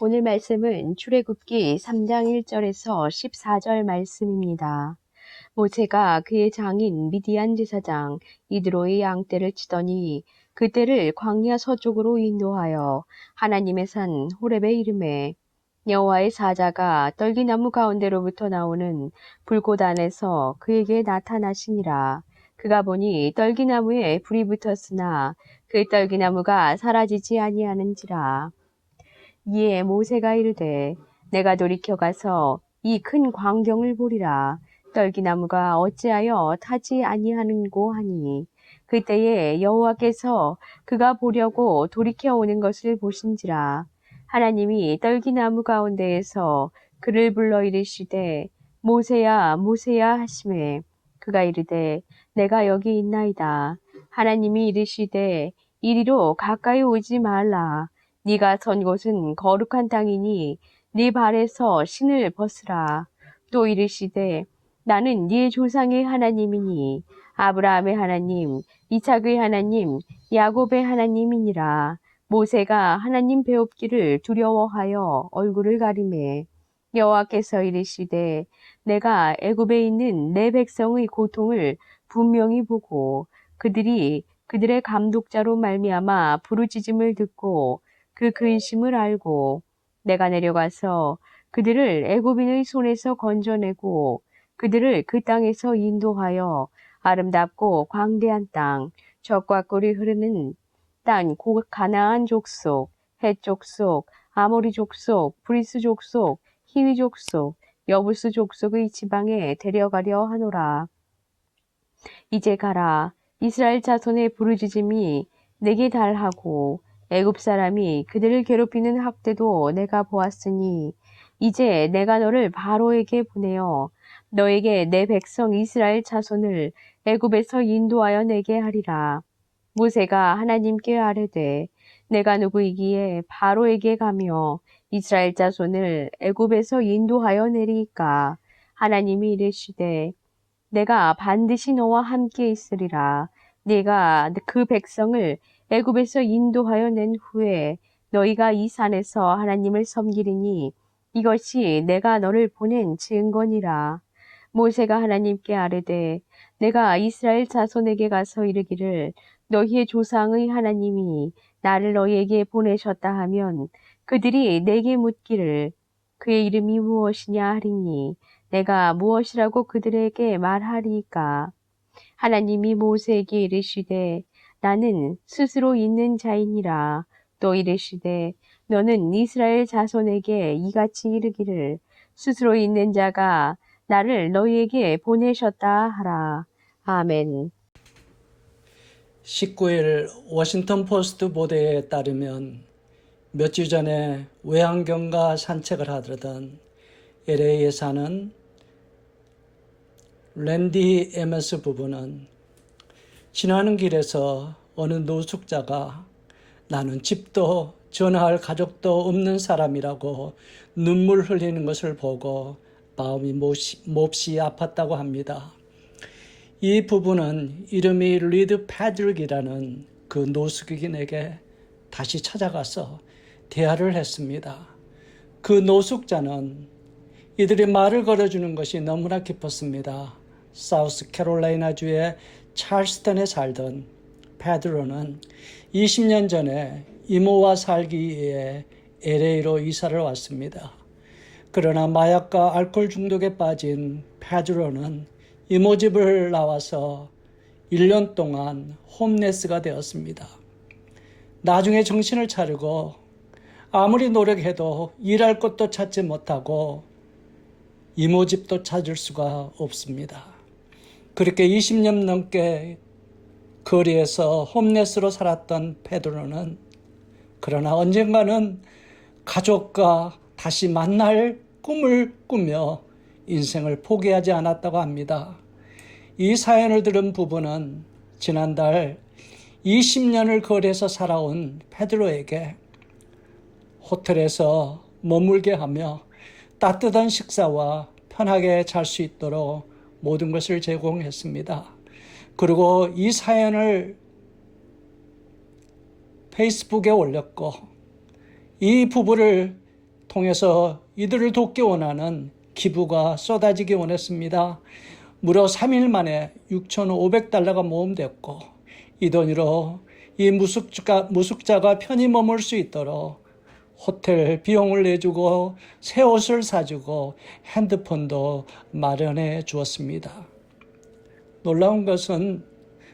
오늘 말씀은 출애굽기 3장 1절에서 14절 말씀입니다. 모세가 그의 장인 미디안 제사장 이드로의 양떼를 치더니 그 떼를 광야 서쪽으로 인도하여 하나님의 산 호렙에 이르매 여호와의 사자가 떨기나무 가운데로부터 나오는 불꽃 안에서 그에게 나타나시니라. 그가 보니 떨기나무에 불이 붙었으나 그 떨기나무가 사라지지 아니하는지라. 이에 모세가 이르되 내가 돌이켜 가서 이 큰 광경을 보리라. 떨기나무가 어찌하여 타지 아니하는고 하니 그때에 여호와께서 그가 보려고 돌이켜 오는 것을 보신지라. 하나님이 떨기나무 가운데에서 그를 불러 이르시되 모세야 모세야 하시매 그가 이르되 내가 여기 있나이다. 하나님이 이르시되 이리로 가까이 오지 말라. 네가 선 곳은 거룩한 땅이니 네 발에서 신을 벗으라. 또 이르시되 나는 네 조상의 하나님이니 아브라함의 하나님, 이삭의 하나님, 야곱의 하나님이니라. 모세가 하나님 배웁기를 두려워하여 얼굴을 가리매 여호와께서 이르시되 내가 애굽에 있는 내 백성의 고통을 분명히 보고 그들이 그들의 감독자로 말미암아 부르짖음을 듣고 그 근심을 알고 내가 내려가서 그들을 애굽인의 손에서 건져내고 그들을 그 땅에서 인도하여 아름답고 광대한 땅, 젖과 꿀이 흐르는 땅, 가나안 족속, 헷 족속, 아모리 족속, 브리스 족속, 히위 족속, 여부스 족속의 지방에 데려가려 하노라. 이제 가라. 이스라엘 자손의 부르짖음이 내게 달하고 애굽 사람이 그들을 괴롭히는 학대도 내가 보았으니 이제 내가 너를 바로에게 보내어 너에게 내 백성 이스라엘 자손을 애굽에서 인도하여 내게 하리라. 모세가 하나님께 아뢰되 내가 누구이기에 바로에게 가며 이스라엘 자손을 애굽에서 인도하여 내리이까. 하나님이 이르시되 내가 반드시 너와 함께 있으리라. 네가 그 백성을 애굽에서 인도하여 낸 후에 너희가 이 산에서 하나님을 섬기리니 이것이 내가 너를 보낸 증거니라. 모세가 하나님께 아뢰되 내가 이스라엘 자손에게 가서 이르기를 너희의 조상의 하나님이 나를 너희에게 보내셨다 하면 그들이 내게 묻기를 그의 이름이 무엇이냐 하리니 내가 무엇이라고 그들에게 말하리이까. 하나님이 모세에게 이르시되 나는 스스로 있는 자이니라. 또 이르시되 너는 이스라엘 자손에게 이같이 이르기를 스스로 있는 자가 나를 너희에게 보내셨다 하라. 아멘. 19일 워싱턴 포스트 보도에 따르면 몇 주 전에 외환경과 산책을 하던 LA에 사는 랜디 에머스 부부는 지나는 길에서 어느 노숙자가 나는 집도 전화할 가족도 없는 사람이라고 눈물 흘리는 것을 보고 마음이 몹시 아팠다고 합니다. 이 부부는 이름이 리드 패드릭이라는 그 노숙인에게 다시 찾아가서 대화를 했습니다. 그 노숙자는 이들이 말을 걸어주는 것이 너무나 기뻤습니다. 사우스 캐롤라이나주의 찰스턴에 살던 페드로는 20년 전에 이모와 살기 위해 LA로 이사를 왔습니다. 그러나 마약과 알코올 중독에 빠진 페드로는 이모 집을 나와서 1년 동안 홈레스가 되었습니다. 나중에 정신을 차리고 아무리 노력해도 일할 곳도 찾지 못하고 이모 집도 찾을 수가 없습니다. 그렇게 20년 넘게 거리에서 홈레스로 살았던 페드로는 그러나 언젠가는 가족과 다시 만날 꿈을 꾸며 인생을 포기하지 않았다고 합니다. 이 사연을 들은 부부는 지난달 20년을 거리에서 살아온 페드로에게 호텔에서 머물게 하며 따뜻한 식사와 편하게 잘 수 있도록 모든 것을 제공했습니다. 그리고 이 사연을 페이스북에 올렸고 이 부부를 통해서 이들을 돕기 원하는 기부가 쏟아지기 원했습니다. 무려 3일 만에 6,500달러가 모금됐고 이 돈으로 이 무숙자가 편히 머물 수 있도록 호텔 비용을 내주고 새 옷을 사주고 핸드폰도 마련해 주었습니다. 놀라운 것은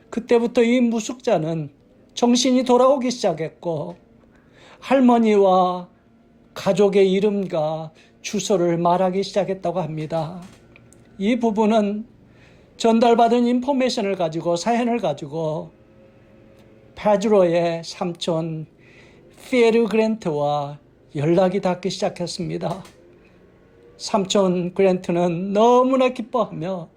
그때부터 이 무숙자는 정신이 돌아오기 시작했고 할머니와 가족의 이름과 주소를 말하기 시작했다고 합니다. 이 부부는 전달받은 인포메이션을 가지고 사연을 가지고 페드로의 삼촌 피에르 그랜트와 연락이 닿기 시작했습니다. 삼촌 그랜트는 너무나 기뻐하며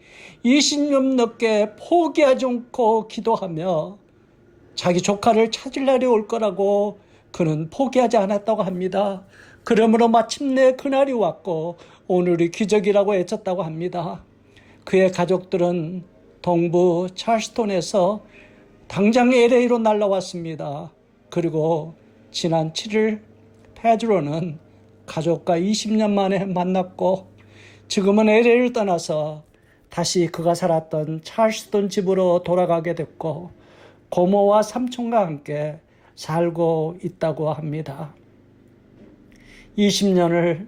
20년 넘게 포기하지 않고 기도하며 자기 조카를 찾을 날이 올 거라고 그는 포기하지 않았다고 합니다. 그러므로 마침내 그날이 왔고 오늘이 기적이라고 외쳤다고 합니다. 그의 가족들은 동부 찰스톤에서 당장 LA로 날아왔습니다. 그리고 지난 7일 페드로는 가족과 20년 만에 만났고 지금은 LA를 떠나서 다시 그가 살았던 찰스톤 집으로 돌아가게 됐고 고모와 삼촌과 함께 살고 있다고 합니다. 20년을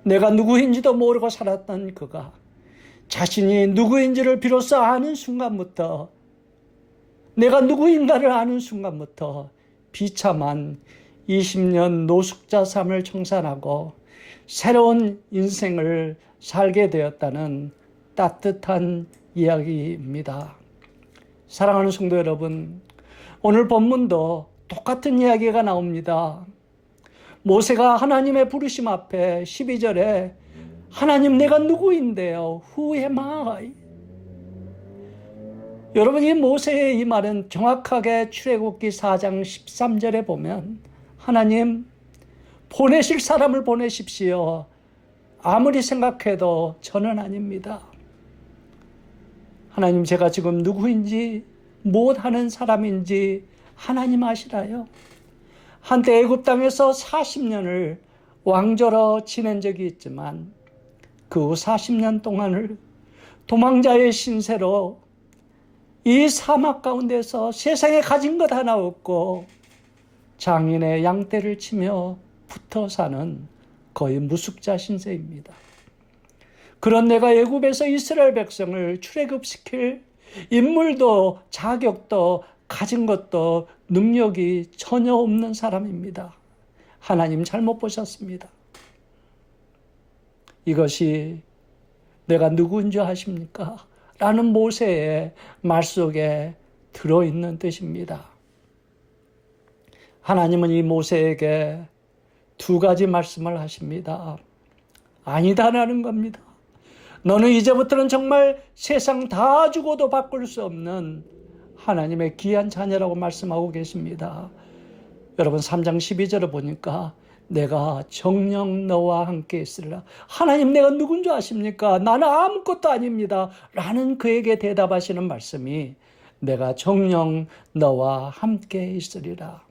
내가 누구인지도 모르고 살았던 그가 자신이 누구인지를 비로소 아는 순간부터 내가 누구인가를 아는 순간부터 비참한 20년 노숙자 삶을 청산하고 새로운 인생을 살게 되었다는 따뜻한 이야기입니다. 사랑하는 성도 여러분, 오늘 본문도 똑같은 이야기가 나옵니다. 모세가 하나님의 부르심 앞에 12절에 하나님 내가 누구인데요? Who am I? 여러분 이 모세의 이 말은 정확하게 출애굽기 4장 13절에 보면 하나님 보내실 사람을 보내십시오. 아무리 생각해도 저는 아닙니다. 하나님 제가 지금 누구인지 못하는 사람인지 하나님 아시라요. 한때 애굽 땅에서 40년을 왕조로 지낸 적이 있지만 그 후 40년 동안을 도망자의 신세로 이 사막 가운데서 세상에 가진 것 하나 없고 장인의 양떼를 치며 붙어 사는 거의 무숙자 신세입니다. 그런 내가 애굽에서 이스라엘 백성을 출애굽시킬 인물도 자격도 가진 것도 능력이 전혀 없는 사람입니다. 하나님 잘못 보셨습니다. 이것이 내가 누구인 줄 아십니까? 라는 모세의 말 속에 들어있는 뜻입니다. 하나님은 이 모세에게 두 가지 말씀을 하십니다. 아니다라는 겁니다. 너는 이제부터는 정말 세상 다 주고도 바꿀 수 없는 하나님의 귀한 자녀라고 말씀하고 계십니다. 여러분 3장 12절을 보니까 내가 정녕 너와 함께 있으리라. 하나님 내가 누군 줄 아십니까? 나는 아무것도 아닙니다. 라는 그에게 대답하시는 말씀이 내가 정녕 너와 함께 있으리라.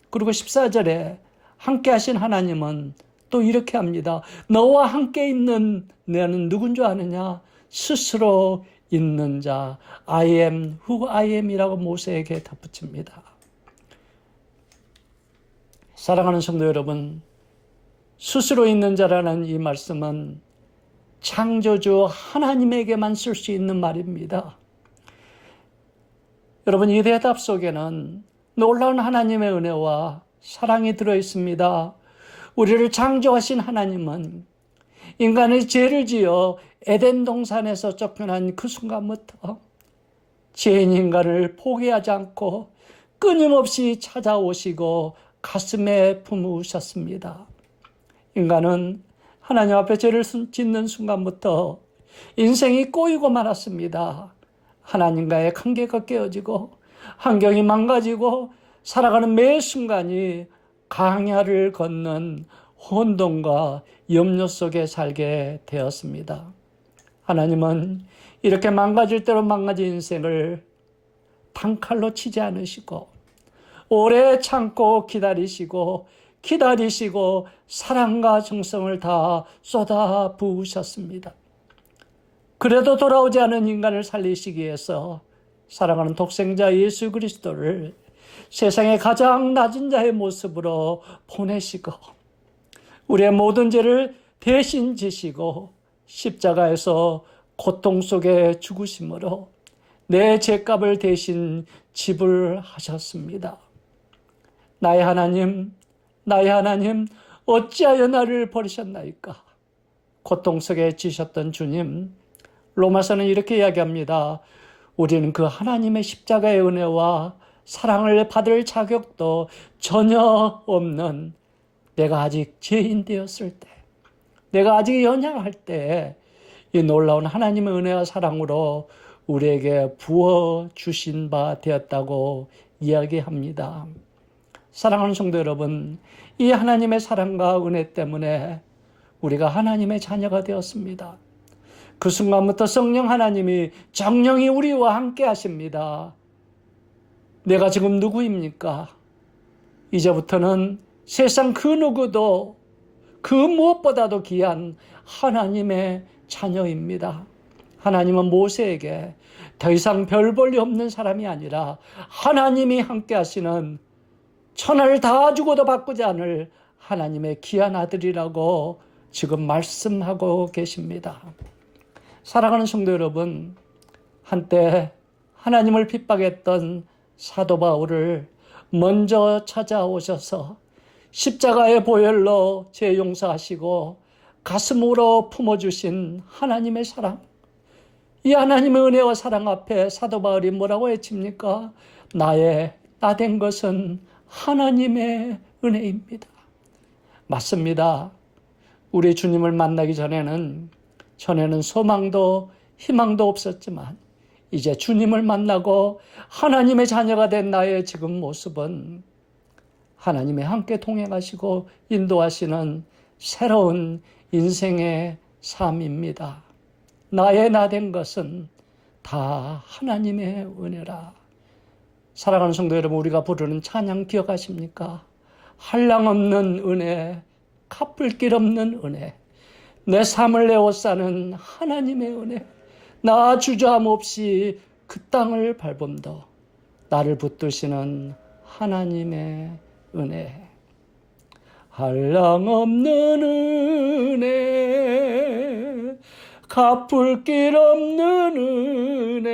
그리고 14절에 함께 하신 하나님은 또 이렇게 합니다. 너와 함께 있는 너는 누군 줄 아느냐? 스스로 있는 자 I am who I am 이라고 모세에게 덧붙입니다. 사랑하는 성도 여러분, 스스로 있는 자라는 이 말씀은 창조주 하나님에게만 쓸 수 있는 말입니다. 여러분 이 대답 속에는 놀라운 하나님의 은혜와 사랑이 들어있습니다. 우리를 창조하신 하나님은 인간의 죄를 지어 에덴 동산에서 쫓겨난 그 순간부터 죄인 인간을 포기하지 않고 끊임없이 찾아오시고 가슴에 품으셨습니다. 인간은 하나님 앞에 죄를 짓는 순간부터 인생이 꼬이고 말았습니다. 하나님과의 관계가 깨어지고 환경이 망가지고 살아가는 매 순간이 강야를 걷는 혼돈과 염려 속에 살게 되었습니다. 하나님은 이렇게 망가질 대로 망가진 인생을 단칼로 치지 않으시고 오래 참고 기다리시고 기다리시고 사랑과 정성을 다 쏟아 부으셨습니다. 그래도 돌아오지 않은 인간을 살리시기 위해서 사랑하는 독생자 예수 그리스도를 세상의 가장 낮은 자의 모습으로 보내시고 우리의 모든 죄를 대신 지시고 십자가에서 고통 속에 죽으심으로 내 죄값을 대신 지불하셨습니다. 나의 하나님, 나의 하나님, 어찌하여 나를 버리셨나이까? 고통 속에 지셨던 주님, 로마서는 이렇게 이야기합니다. 우리는 그 하나님의 십자가의 은혜와 사랑을 받을 자격도 전혀 없는 내가 아직 죄인 되었을 때, 내가 아직 연약할 때 이 놀라운 하나님의 은혜와 사랑으로 우리에게 부어주신 바 되었다고 이야기합니다. 사랑하는 성도 여러분, 이 하나님의 사랑과 은혜 때문에 우리가 하나님의 자녀가 되었습니다. 그 순간부터 성령 하나님이 정령이 우리와 함께 하십니다. 내가 지금 누구입니까? 이제부터는 세상 그 누구도 그 무엇보다도 귀한 하나님의 자녀입니다. 하나님은 모세에게 더 이상 별 볼 일 없는 사람이 아니라 하나님이 함께 하시는 천하를 다 주고도 바꾸지 않을 하나님의 귀한 아들이라고 지금 말씀하고 계십니다. 사랑하는 성도 여러분, 한때 하나님을 핍박했던 사도 바울을 먼저 찾아오셔서 십자가의 보혈로 죄 용서하시고 가슴으로 품어주신 하나님의 사랑, 이 하나님의 은혜와 사랑 앞에 사도 바울이 뭐라고 외칩니까? 나 된 것은 하나님의 은혜입니다. 맞습니다. 우리 주님을 만나기 전에는 소망도 희망도 없었지만 이제 주님을 만나고 하나님의 자녀가 된 나의 지금 모습은 하나님의 함께 동행하시고 인도하시는 새로운 인생의 삶입니다. 나의 나 된 것은 다 하나님의 은혜라. 사랑하는 성도 여러분, 우리가 부르는 찬양 기억하십니까? 한량없는 은혜, 갚을 없는 은혜, 내 삶을 내어싸는 하나님의 은혜, 나 주저함 없이 그 땅을 밟음도 나를 붙드시는 하나님의 은혜. 한량없는 은혜, 갚을 길 없는 은혜,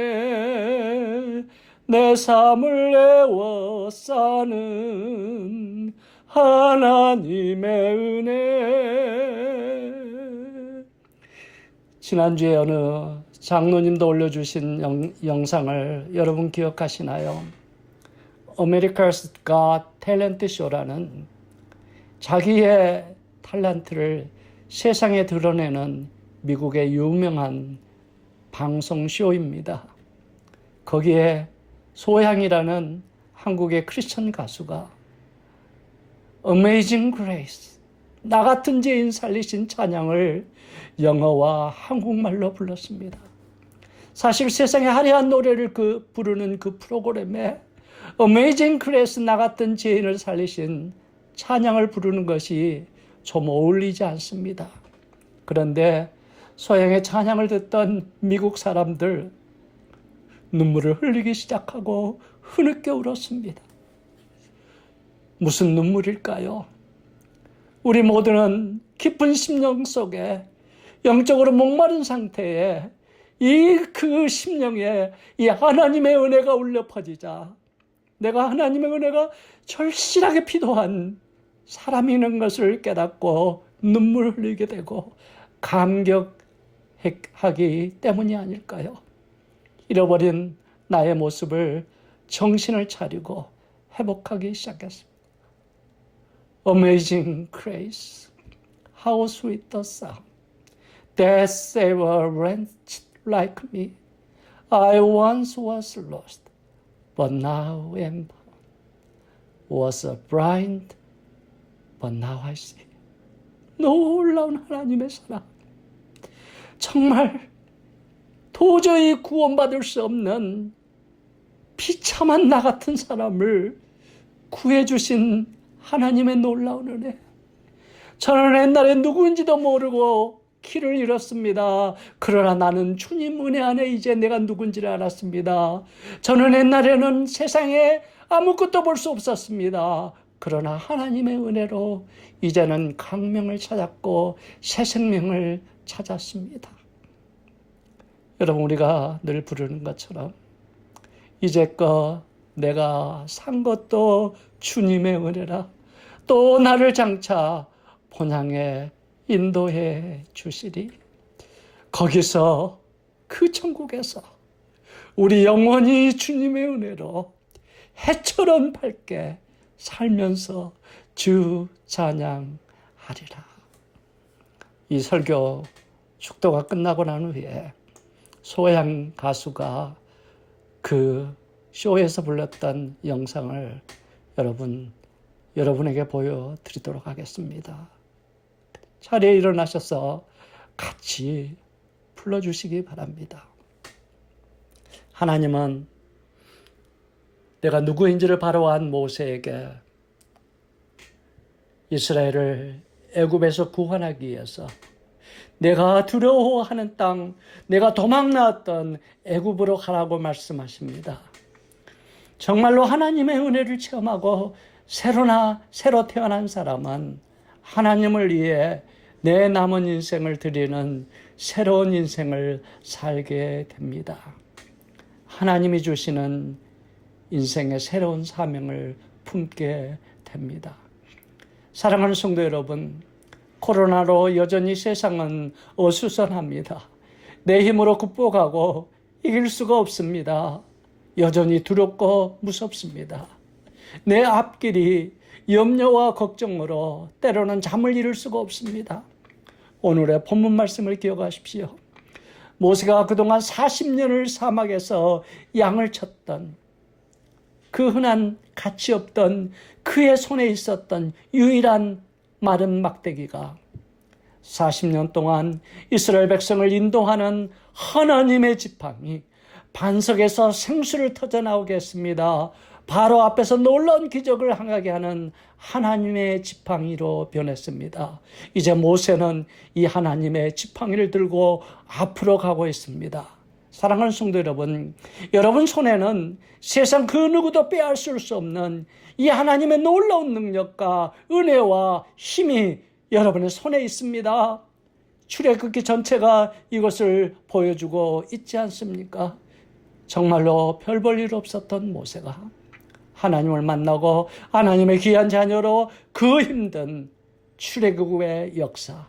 내 삶을 내어싸는 하나님의 은혜. 지난주에 어느 장로님도 올려주신 영상을 여러분 기억하시나요? America's Got Talent Show라는 자기의 탤런트를 세상에 드러내는 미국의 유명한 방송쇼입니다. 거기에 소향이라는 한국의 크리스천 가수가 Amazing Grace, 나 같은 죄인 살리신 찬양을 영어와 한국말로 불렀습니다. 사실 세상의 화려한 노래를 부르는 그 프로그램에 Amazing Grace, 나 같은 죄인을 살리신 찬양을 부르는 것이 좀 어울리지 않습니다. 그런데 소양의 찬양을 듣던 미국 사람들 눈물을 흘리기 시작하고 흐느껴 울었습니다. 무슨 눈물일까요? 우리 모두는 깊은 심령 속에 영적으로 목마른 상태에 그 심령에 이 하나님의 은혜가 울려 퍼지자 내가 하나님의 은혜가 절실하게 필요한 사람이 있는 것을 깨닫고 눈물을 흘리게 되고 감격하기 때문이 아닐까요? 잃어버린 나의 모습을 정신을 차리고 회복하기 시작했습니다. Amazing grace, how sweet the sound that saved a wretch like me. I once was lost, but now am found. Was blind, but now I see. 놀라운 하나님의 사랑. 정말 도저히 구원받을 수 없는 비참한 나 같은 사람을 구해주신 하나님의 놀라운 은혜. 저는 옛날에 누구인지도 모르고 길을 잃었습니다. 그러나 나는 주님 은혜 안에 이제 내가 누군지를 알았습니다. 저는 옛날에는 세상에 아무것도 볼 수 없었습니다. 그러나 하나님의 은혜로 이제는 강명을 찾았고 새 생명을 찾았습니다. 여러분, 우리가 늘 부르는 것처럼 이제껏 내가 산 것도 주님의 은혜라. 또 나를 장차 본향에 인도해 주시리. 거기서 그 천국에서 우리 영원히 주님의 은혜로 해처럼 밝게 살면서 주 찬양하리라. 이 설교 축도가 끝나고 난 후에 소양 가수가 그 쇼에서 불렀던 영상을 여러분에게 보여드리도록 하겠습니다. 자리에 일어나셔서 같이 불러주시기 바랍니다. 하나님은 내가 누구인지를 바로 안 모세에게 이스라엘을 애굽에서 구원하기 위해서 내가 두려워하는 땅, 내가 도망 나왔던 애굽으로 가라고 말씀하십니다. 정말로 하나님의 은혜를 체험하고 새로 태어난 사람은 하나님을 위해 내 남은 인생을 드리는 새로운 인생을 살게 됩니다. 하나님이 주시는 인생의 새로운 사명을 품게 됩니다. 사랑하는 성도 여러분, 코로나로 여전히 세상은 어수선합니다. 내 힘으로 극복하고 이길 수가 없습니다. 여전히 두렵고 무섭습니다. 내 앞길이 염려와 걱정으로 때로는 잠을 이룰 수가 없습니다. 오늘의 본문 말씀을 기억하십시오. 모세가 그동안 40년을 사막에서 양을 쳤던 그 흔한 가치 없던 그의 손에 있었던 유일한 마른 막대기가 40년 동안 이스라엘 백성을 인도하는 하나님의 지팡이, 반석에서 생수를 터져나오게 했습니다. 바로 앞에서 놀라운 기적을 행하게 하는 하나님의 지팡이로 변했습니다. 이제 모세는 이 하나님의 지팡이를 들고 앞으로 가고 있습니다. 사랑하는 성도 여러분, 여러분 손에는 세상 그 누구도 빼앗을 수 없는 이 하나님의 놀라운 능력과 은혜와 힘이 여러분의 손에 있습니다. 출애굽기 전체가 이것을 보여주고 있지 않습니까? 정말로 별 볼 일 없었던 모세가 하나님을 만나고 하나님의 귀한 자녀로 그 힘든 출애굽의 역사,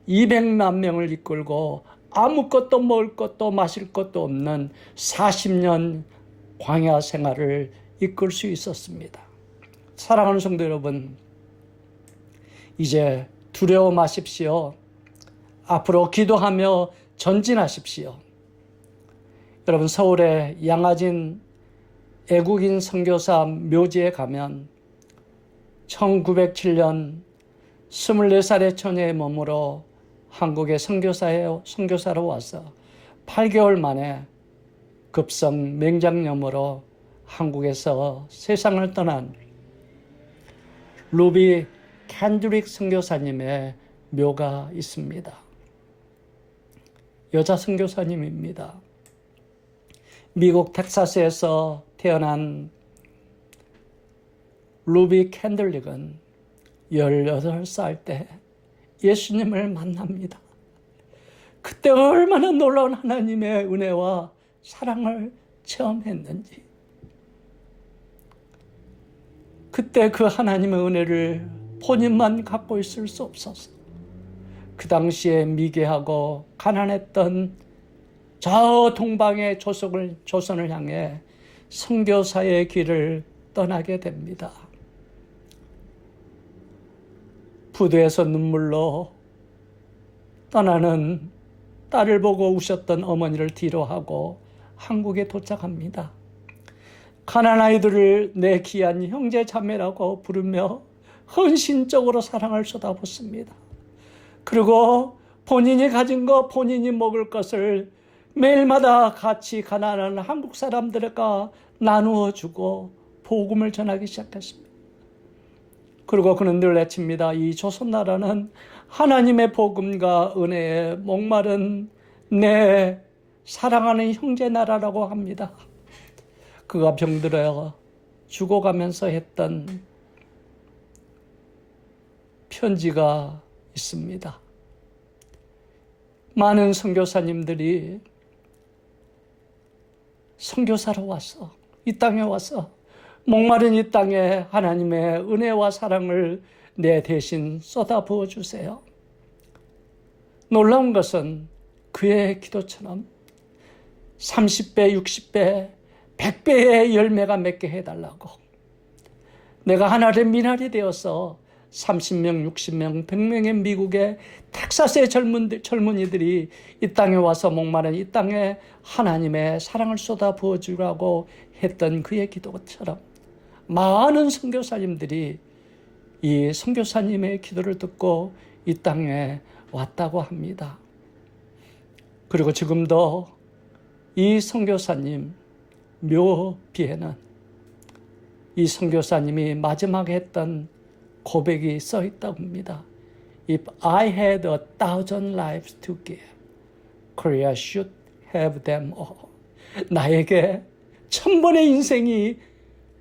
200만 명을 이끌고 아무것도 먹을 것도 마실 것도 없는 40년 광야 생활을 이끌 수 있었습니다. 사랑하는 성도 여러분, 이제 두려워 마십시오. 앞으로 기도하며 전진하십시오. 여러분, 서울의 양화진 애국인 선교사 묘지에 가면 1907년 24살의 처녀의 몸으로 한국의 선교사로 와서 8개월 만에 급성 맹장염으로 한국에서 세상을 떠난 루비 캔드릭 선교사님의 묘가 있습니다. 여자 선교사님입니다. 미국 텍사스에서 태어난 루비 캔들릭은 18살 때 예수님을 만납니다. 그때 얼마나 놀라운 하나님의 은혜와 사랑을 체험했는지, 그때 그 하나님의 은혜를 본인만 갖고 있을 수 없어서 그 당시에 미개하고 가난했던 저 동방의 조선을 향해 선교사의 길을 떠나게 됩니다. 부두에서 눈물로 떠나는 딸을 보고 우셨던 어머니를 뒤로하고 한국에 도착합니다. 가난 아이들을 내 귀한 형제 자매라고 부르며 헌신적으로 사랑을 쏟아붓습니다. 그리고 본인이 가진 것, 본인이 먹을 것을 매일마다 같이 가난한 한국 사람들과 나누어 주고 복음을 전하기 시작했습니다. 그리고 그는 늘 외칩니다. 이 조선나라는 하나님의 복음과 은혜에 목마른 내 사랑하는 형제 나라라고 합니다. 그가 병들어 죽어가면서 했던 편지가 있습니다. 많은 선교사님들이 선교사로 와서 이 땅에 와서 목마른 이 땅에 하나님의 은혜와 사랑을 내 대신 쏟아부어 주세요. 놀라운 것은 그의 기도처럼 30배, 60배, 100배의 열매가 맺게 해달라고. 내가 하나의 미나리 되어서 30명, 60명, 100명의 미국의 텍사스의 젊은이들이 이 땅에 와서 목마른 이 땅에 하나님의 사랑을 쏟아 부어주라고 했던 그의 기도처럼 많은 선교사님들이 이 선교사님의 기도를 듣고 이 땅에 왔다고 합니다. 그리고 지금도 이 선교사님 묘비에는 이 선교사님이 마지막에 했던 고백이 써 있다고 합니다. If I had 1,000 lives to give, Korea should have them all. 나에게 1000번의 인생이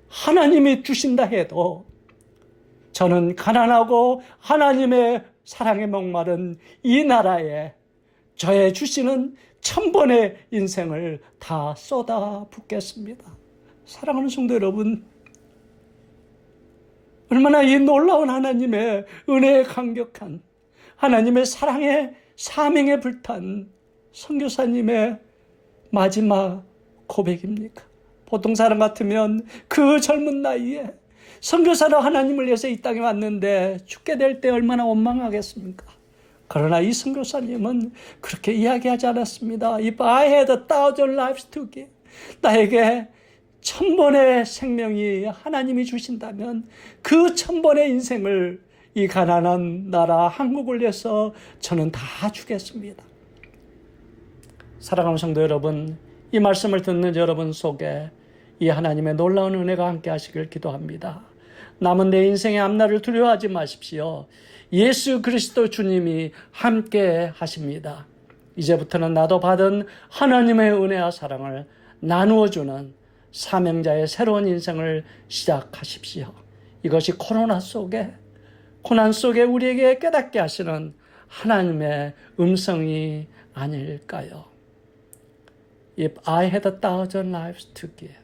하나님이 주신다 해도 저는 가난하고 하나님의 사랑에 목마른 이 나라에 저의 주시는 1000번의 인생을 다 쏟아 붓겠습니다. 사랑하는 성도 여러분, 얼마나 이 놀라운 하나님의 은혜에 감격한 하나님의 사랑의 사명에 불탄 선교사님의 마지막 고백입니까? 보통 사람 같으면 그 젊은 나이에 선교사로 하나님을 위해서 이 땅에 왔는데 죽게 될 때 얼마나 원망하겠습니까? 그러나 이 선교사님은 그렇게 이야기하지 않았습니다. If I had 1,000 lives to give, 나에게 1000번의 생명이 하나님이 주신다면 그 1000번의 인생을 이 가난한 나라 한국을 위해서 저는 다 주겠습니다. 사랑하는 성도 여러분, 이 말씀을 듣는 여러분 속에 이 하나님의 놀라운 은혜가 함께 하시길 기도합니다. 남은 내 인생의 앞날을 두려워하지 마십시오. 예수 그리스도 주님이 함께 하십니다. 이제부터는 나도 받은 하나님의 은혜와 사랑을 나누어주는 사명자의 새로운 인생을 시작하십시오. 이것이 코로나 속에, 고난 속에 우리에게 깨닫게 하시는 하나님의 음성이 아닐까요? If I had 1,000 lives to give,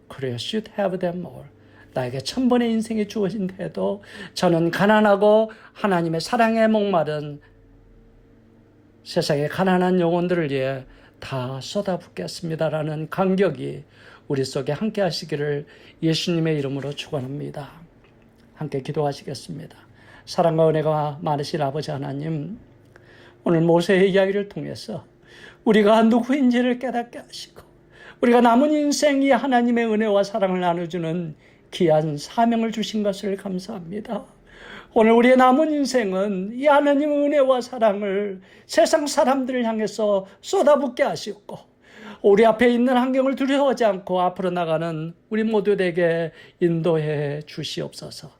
Korea should have them all. 나에게 1000번의 인생이 주어진데도 저는 가난하고 하나님의 사랑에 목마른 세상의 가난한 영혼들을 위해 다 쏟아붓겠습니다라는 간격이 우리 속에 함께 하시기를 예수님의 이름으로 축원합니다. 함께 기도하시겠습니다. 사랑과 은혜가 많으신 아버지 하나님, 오늘 모세의 이야기를 통해서 우리가 누구인지를 깨닫게 하시고 우리가 남은 인생이 하나님의 은혜와 사랑을 나눠주는 귀한 사명을 주신 것을 감사합니다. 오늘 우리의 남은 인생은 이 하나님의 은혜와 사랑을 세상 사람들을 향해서 쏟아붓게 하시고 우리 앞에 있는 환경을 두려워하지 않고 앞으로 나가는 우리 모두에게 인도해 주시옵소서.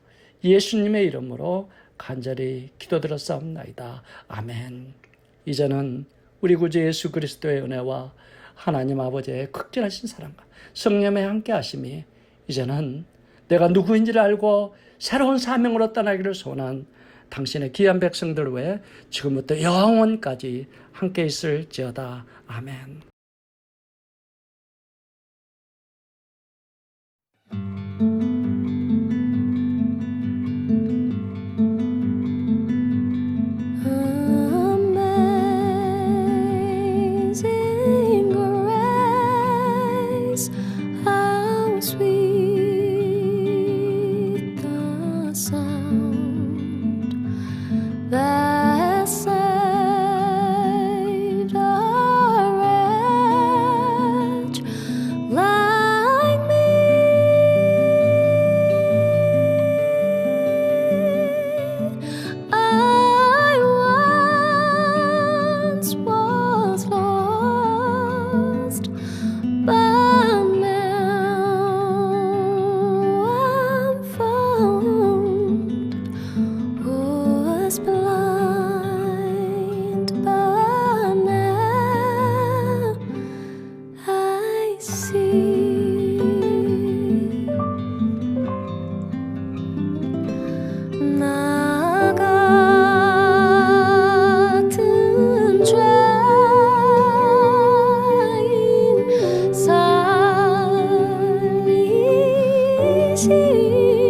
예수님의 이름으로 간절히 기도드렸사옵나이다. 아멘. 이제는 우리 구주 예수 그리스도의 은혜와 하나님 아버지의 극진하신 사랑과 성령의 함께 하심이 이제는 내가 누구인지를 알고 새로운 사명으로 떠나기를 소원한 당신의 귀한 백성들 외에 지금부터 영원까지 함께 있을지어다. 아멘. Amazing grace, how sweet the sound that saved a me.